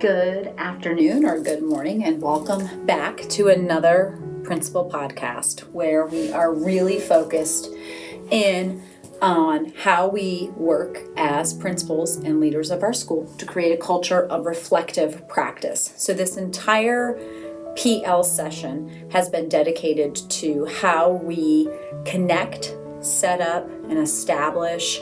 Good afternoon or good morning, and welcome back to another Principal Podcast where we are really focused in on how we work as principals and leaders of our school to create a culture of reflective practice. So this entire PL session has been dedicated to how we connect, set up, and establish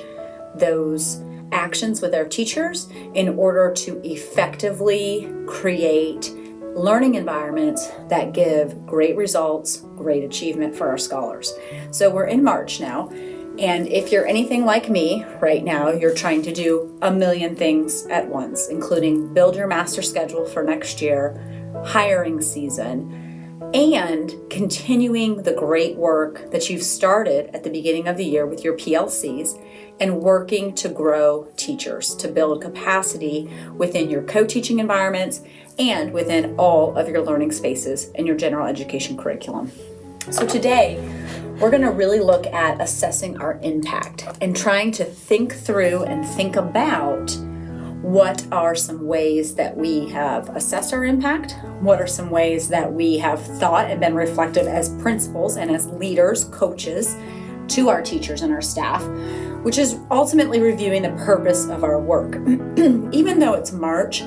those actions with our teachers in order to effectively create learning environments that give great results, great achievement for our scholars. So we're in March now, and if you're anything like me right now, you're trying to do a million things at once, including build your master schedule for next year, hiring season, and continuing the great work that you've started at the beginning of the year with your PLCs and working to grow teachers, to build capacity within your co-teaching environments and within all of your learning spaces in your general education curriculum. So today, we're going to really look at assessing our impact and trying to think through and think about what are some ways that we have assessed our impact, what are some ways that we have thought and been reflective as principals and as leaders, coaches, to our teachers and our staff, which is ultimately reviewing the purpose of our work. Even though it's March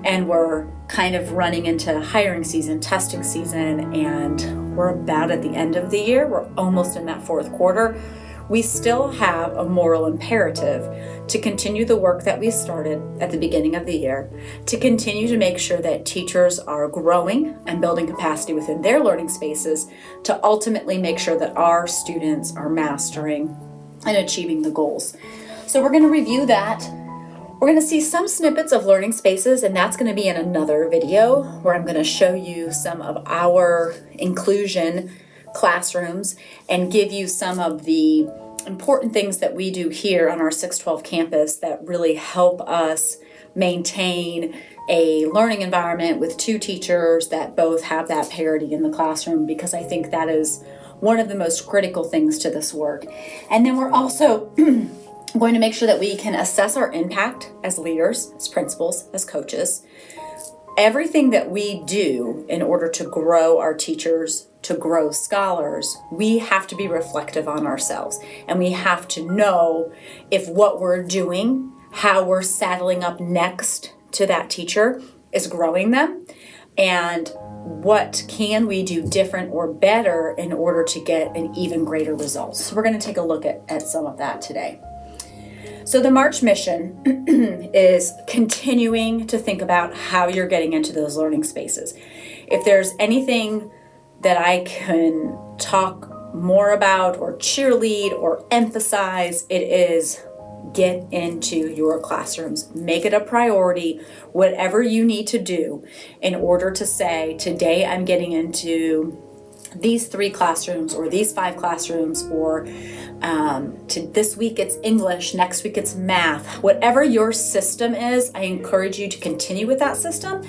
and we're kind of running into hiring season, testing season, and we're about at the end of the year, we're almost in that fourth quarter, we still have a moral imperative to continue the work that we started at the beginning of the year, to continue to make sure that teachers are growing and building capacity within their learning spaces, to ultimately make sure that our students are mastering and achieving the goals. So we're going to review that. We're going to see some snippets of learning spaces, and that's going to be in another video where I'm going to show you some of our inclusion classrooms and give you some of the important things that we do here on our 612 campus that really help us maintain a learning environment with two teachers that both have that parity in the classroom, because I think that is one of the most critical things to this work. And then we're also going to make sure that we can assess our impact as leaders, as principals, as coaches. Everything that we do in order to grow our teachers, to grow scholars, we have to be reflective on ourselves. And we have to know if what we're doing, how we're saddling up next to that teacher is growing them, and what can we do different or better in order to get an even greater result. So we're going to take a look at some of that today. So the March mission is continuing to think about how you're getting into those learning spaces. If there's anything that I can talk more about or cheerlead or emphasize, it is get into your classrooms. Make it a priority, whatever you need to do in order to say, today I'm getting into these 3 classrooms or these 5 classrooms, or this week it's English, next week it's math. Whatever your system is, I encourage you to continue with that system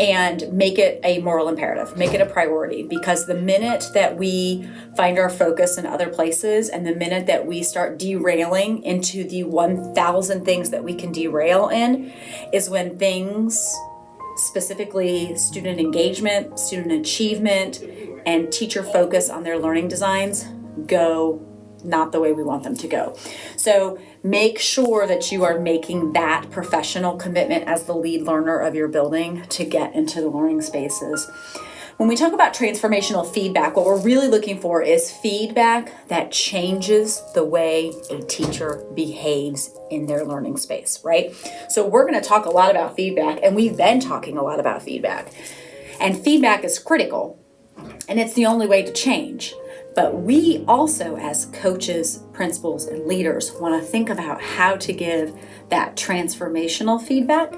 and make it a moral imperative, make it a priority, because the minute that we find our focus in other places and the minute that we start derailing into the 1,000 things that we can derail in is when things, specifically student engagement, student achievement, and teacher focus on their learning designs, go not the way we want them to go. So make sure that you are making that professional commitment as the lead learner of your building to get into the learning spaces. When we talk about transformational feedback, what we're really looking for is feedback that changes the way a teacher behaves in their learning space, right? So we're going to talk a lot about feedback, and we've been talking a lot about feedback. And feedback is critical, and it's the only way to change. But we also, as coaches, principals, and leaders, want to think about how to give that transformational feedback,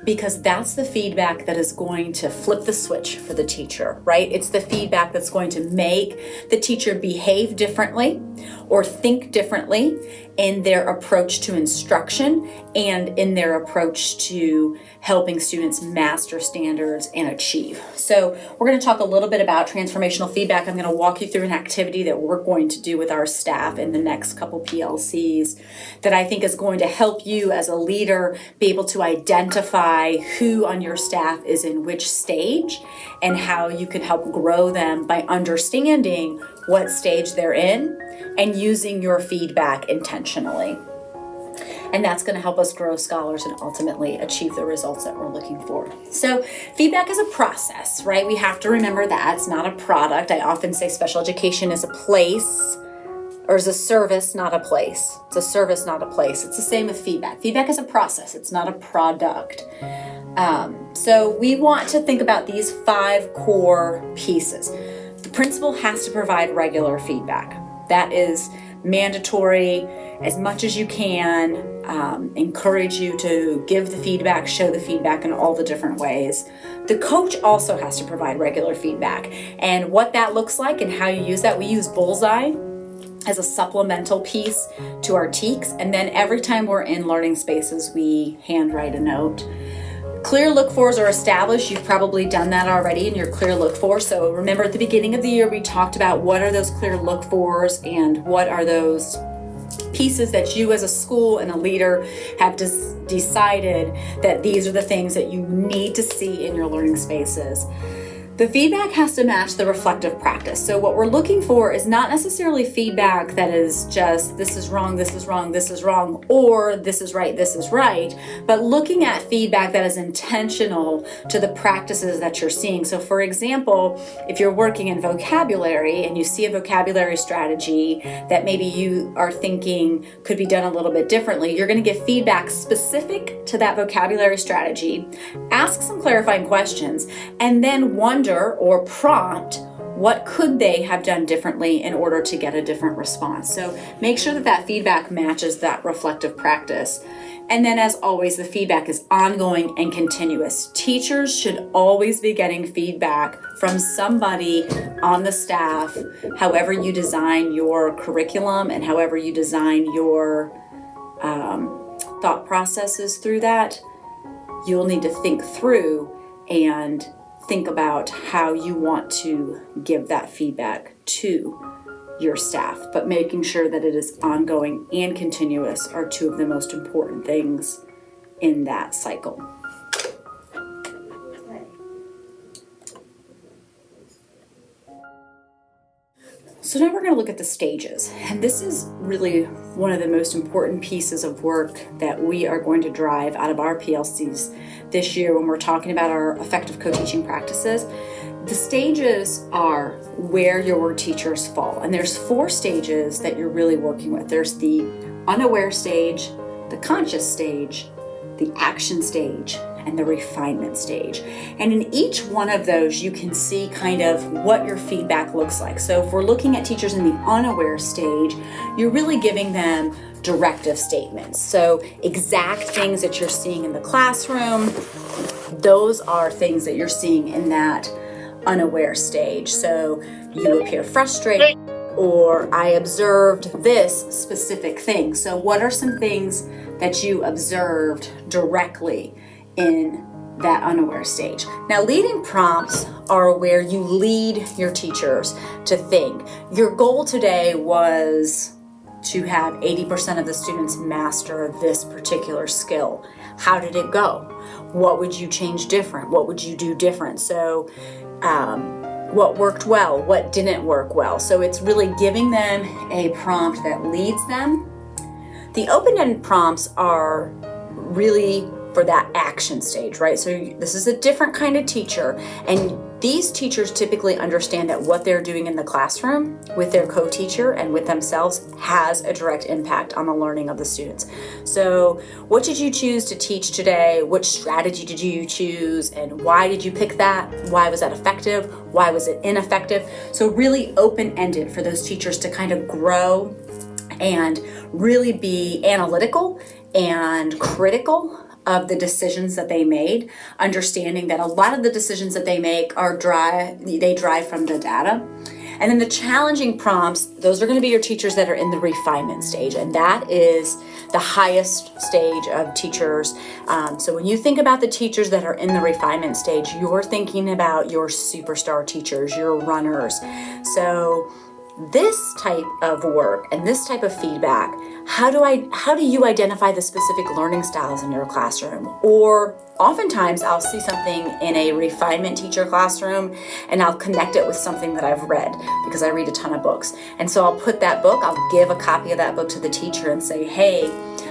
because that's the feedback that is going to flip the switch for the teacher, right? It's the feedback that's going to make the teacher behave differently or think differently in their approach to instruction and in their approach to helping students master standards and achieve. So we're going to talk a little bit about transformational feedback. I'm going to walk you through an activity that we're going to do with our staff in the next couple PLCs that I think is going to help you as a leader be able to identify who on your staff is in which stage and how you can help grow them by understanding what stage they're in and using your feedback intentionally. And that's going to help us grow scholars and ultimately achieve the results that we're looking for. So feedback is a process, right? We have to remember that it's not a product. I often say special education is a place or is a service, not a place. It's a service, not a place. It's the same with feedback. Feedback is a process. It's not a product. So we want to think about these 5 core pieces. The principal has to provide regular feedback. That is mandatory as much as you can. Encourage you to give the feedback, show the feedback in all the different ways. The coach also has to provide regular feedback. And what that looks like and how you use that, we use Bullseye as a supplemental piece to our TEKS. And then every time we're in learning spaces, we handwrite a note. Clear look-fors are established. You've probably done that already in your clear look-for. So remember at the beginning of the year, we talked about what are those clear look-fors and what are those pieces that you as a school and a leader have decided that these are the things that you need to see in your learning spaces. The feedback has to match the reflective practice. So what we're looking for is not necessarily feedback that is just this is wrong, this is wrong, this is wrong, or this is right, but looking at feedback that is intentional to the practices that you're seeing. So for example, if you're working in vocabulary and you see a vocabulary strategy that maybe you are thinking could be done a little bit differently, you're going to give feedback specific to that vocabulary strategy, ask some clarifying questions, and then wonder or prompt what could they have done differently in order to get a different response. So make sure that that feedback matches that reflective practice. And then as always, the feedback is ongoing and continuous. Teachers should always be getting feedback from somebody on the staff, however you design your curriculum and however you design your thought processes through that. You'll need to think through and think about how you want to give that feedback to your staff, but making sure that it is ongoing and continuous are 2 of the most important things in that cycle. So now we're going to look at the stages, and this is really one of the most important pieces of work that we are going to drive out of our PLCs this year when we're talking about our effective co-teaching practices. The stages are where your teachers fall, and there's 4 stages that you're really working with. There's the unaware stage, the conscious stage, the action stage, and the refinement stage. And in each one of those, you can see kind of what your feedback looks like. So if we're looking at teachers in the unaware stage, you're really giving them directive statements. So exact things that you're seeing in the classroom, those are things that you're seeing in that unaware stage. So you appear frustrated, or I observed this specific thing. So what are some things that you observed directly in that unaware stage? Now, leading prompts are where you lead your teachers to think. Your goal today was to have 80% of the students master this particular skill. How did it go? What would you change different? What would you do different? So what worked well? What didn't work well? So it's really giving them a prompt that leads them. The open-ended prompts are really for that action stage, right? So this is a different kind of teacher, and these teachers typically understand that what they're doing in the classroom with their co-teacher and with themselves has a direct impact on the learning of the students. So what did you choose to teach today? What strategy did you choose? And why did you pick that? Why was that effective? Why was it ineffective? So really open-ended for those teachers to kind of grow and really be analytical and critical of the decisions that they made, understanding that a lot of the decisions that they make are drive from the data. And then the challenging prompts, those are going to be your teachers that are in the refinement stage, and that is the highest stage of teachers. So when you think about the teachers that are in the refinement stage, you're thinking about your superstar teachers, your runners. So this type of work and this type of feedback, how do you identify the specific learning styles in your classroom? Or oftentimes I'll see something in a refinement teacher classroom and I'll connect it with something that I've read, because I read a ton of books. And so I'll put that book, I'll give a copy of that book to the teacher and say, hey,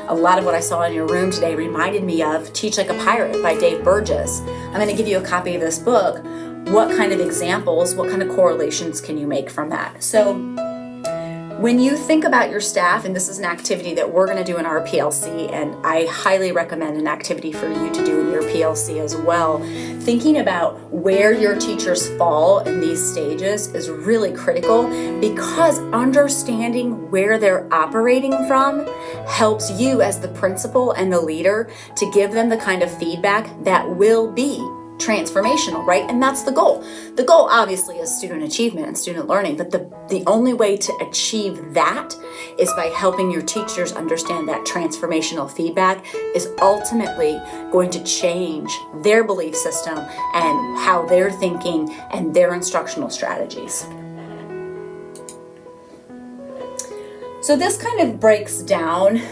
a lot of what I saw in your room today reminded me of Teach Like a Pirate by Dave Burgess. I'm going to give you a copy of this book. What kind of examples, what kind of correlations can you make from that? So when you think about your staff, and this is an activity that we're going to do in our PLC, and I highly recommend an activity for you to do in your PLC as well, thinking about where your teachers fall in these stages is really critical, because understanding where they're operating from helps you as the principal and the leader to give them the kind of feedback that will be transformational, right? And that's the goal. The goal obviously is student achievement and student learning, but the only way to achieve that is by helping your teachers understand that transformational feedback is ultimately going to change their belief system and how they're thinking and their instructional strategies. So this kind of breaks down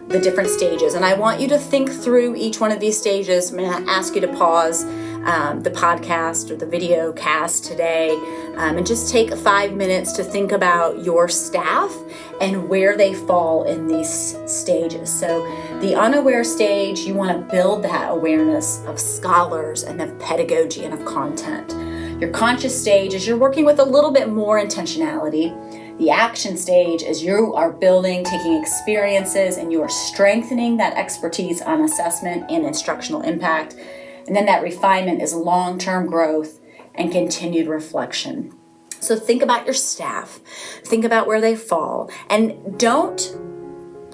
the different stages, and I want you to think through each one of these stages. I'm going to ask you to pause the podcast or the video cast today and just take 5 minutes to think about your staff and where they fall in these stages. So the unaware stage, you want to build that awareness of scholars and of pedagogy and of content. Your conscious stage is you're working with a little bit more intentionality. The action stage is you are building, taking experiences, and you are strengthening that expertise on assessment and instructional impact. And then that refinement is long-term growth and continued reflection. So think about your staff, think about where they fall, and don't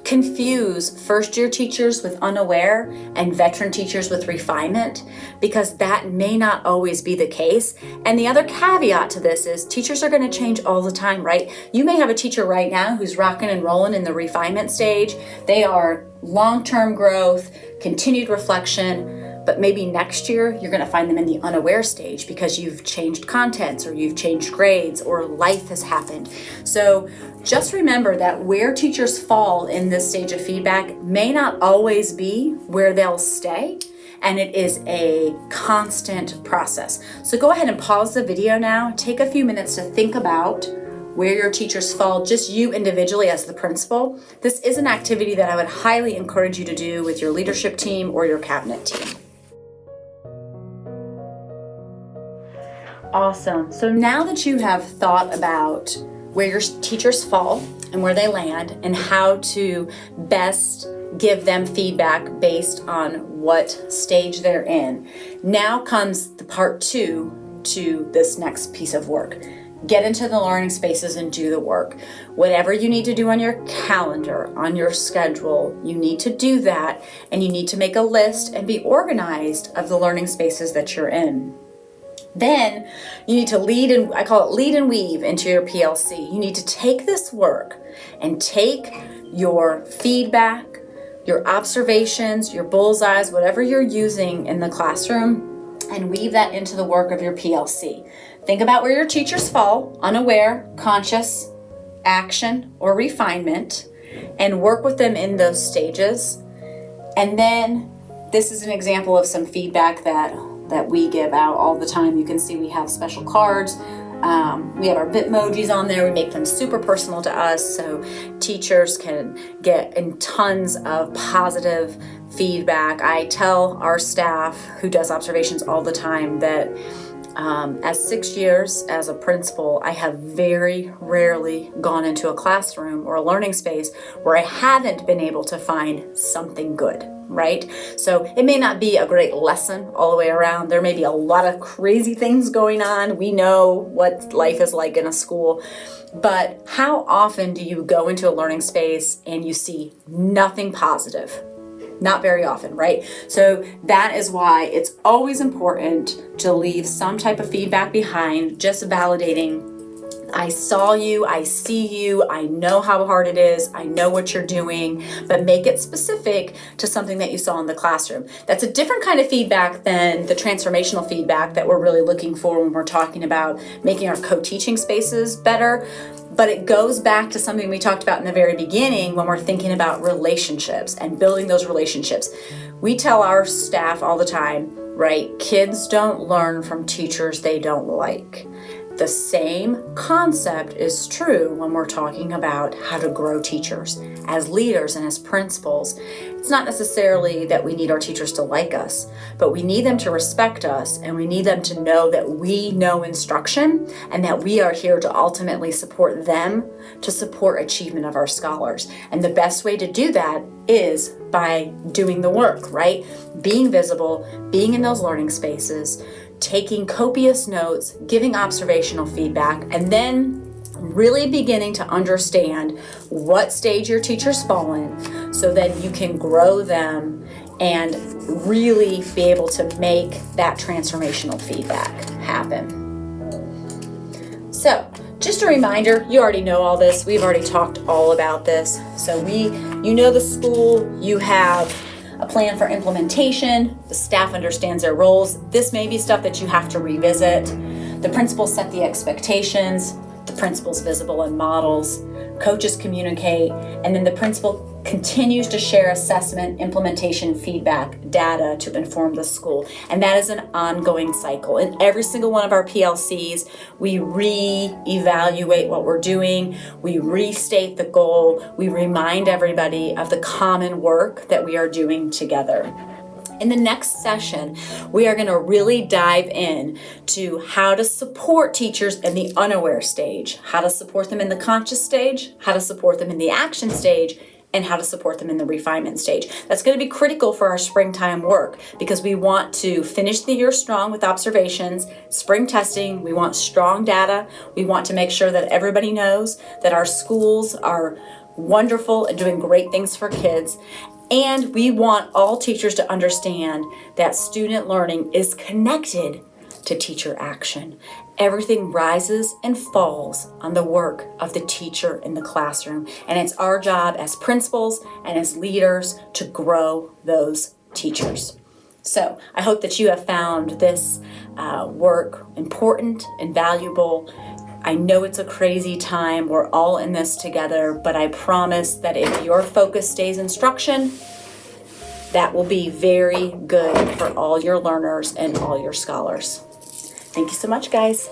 confuse first-year teachers with unaware and veteran teachers with refinement, because that may not always be the case. And the other caveat to this is teachers are going to change all the time, right? You may have a teacher right now who's rocking and rolling in the refinement stage. They are long-term growth, continued reflection, but maybe next year you're going to find them in the unaware stage because you've changed contents or you've changed grades or life has happened. So just remember that where teachers fall in this stage of feedback may not always be where they'll stay, and it is a constant process. So go ahead and pause the video now. Take a few minutes to think about where your teachers fall, just you individually as the principal. This is an activity that I would highly encourage you to do with your leadership team or your cabinet team. Awesome. So now that you have thought about where your teachers fall and where they land and how to best give them feedback based on what stage they're in, now comes the part 2 to this next piece of work. Get into the learning spaces and do the work. Whatever you need to do on your calendar, on your schedule, you need to do that, and you need to make a list and be organized of the learning spaces that you're in. Then you need to lead, and I call it lead and weave into your PLC. You need to take this work and take your feedback, your observations, your bullseyes, whatever you're using in the classroom, and weave that into the work of your PLC. Think about where your teachers fall, unaware, conscious, action, or refinement, and work with them in those stages. And then this is an example of some feedback that we give out all the time. You can see we have special cards. We have our Bitmojis on there. We make them super personal to us so teachers can get in tons of positive feedback. I tell our staff who does observations all the time that as 6 years as a principal, I have very rarely gone into a classroom or a learning space where I haven't been able to find something good, right? So it may not be a great lesson all the way around. There may be a lot of crazy things going on. We know what life is like in a school. But how often do you go into a learning space and you see nothing positive? Not very often, right? So that is why it's always important to leave some type of feedback behind, just validating I saw you, I see you, I know how hard it is, I know what you're doing, but make it specific to something that you saw in the classroom. That's a different kind of feedback than the transformational feedback that we're really looking for when we're talking about making our co-teaching spaces better. But it goes back to something we talked about in the very beginning when we're thinking about relationships and building those relationships. We tell our staff all the time, right? Kids don't learn from teachers they don't like. The same concept is true when we're talking about how to grow teachers. As leaders and as principals, it's not necessarily that we need our teachers to like us, but we need them to respect us, and we need them to know that we know instruction and that we are here to ultimately support them to support achievement of our scholars. And the best way to do that is by doing the work, right? Being visible, being in those learning spaces, taking copious notes, giving observational feedback, and then really beginning to understand what stage your teachers fall in so that you can grow them and really be able to make that transformational feedback happen. So, just a reminder, you already know all this. We've already talked all about this. So you know the school, you have a plan for implementation, the staff understands their roles. This may be stuff that you have to revisit. The principals set the expectations, the principal's visible in models, coaches communicate, and then the principal continues to share assessment, implementation, feedback, data to inform the school. And that is an ongoing cycle. In every single one of our PLCs, we re-evaluate what we're doing, we restate the goal, we remind everybody of the common work that we are doing together. In the next session, we are going to really dive in to how to support teachers in the unaware stage, how to support them in the conscious stage, how to support them in the action stage, and how to support them in the refinement stage. That's going to be critical for our springtime work because we want to finish the year strong with observations, spring testing, we want strong data, we want to make sure that everybody knows that our schools are wonderful and doing great things for kids. And we want all teachers to understand that student learning is connected to teacher action. Everything rises and falls on the work of the teacher in the classroom. And it's our job as principals and as leaders to grow those teachers. So I hope that you have found this work important and valuable. I know it's a crazy time. We're all in this together, but I promise that if your focus stays instruction, that will be very good for all your learners and all your scholars. Thank you so much, guys.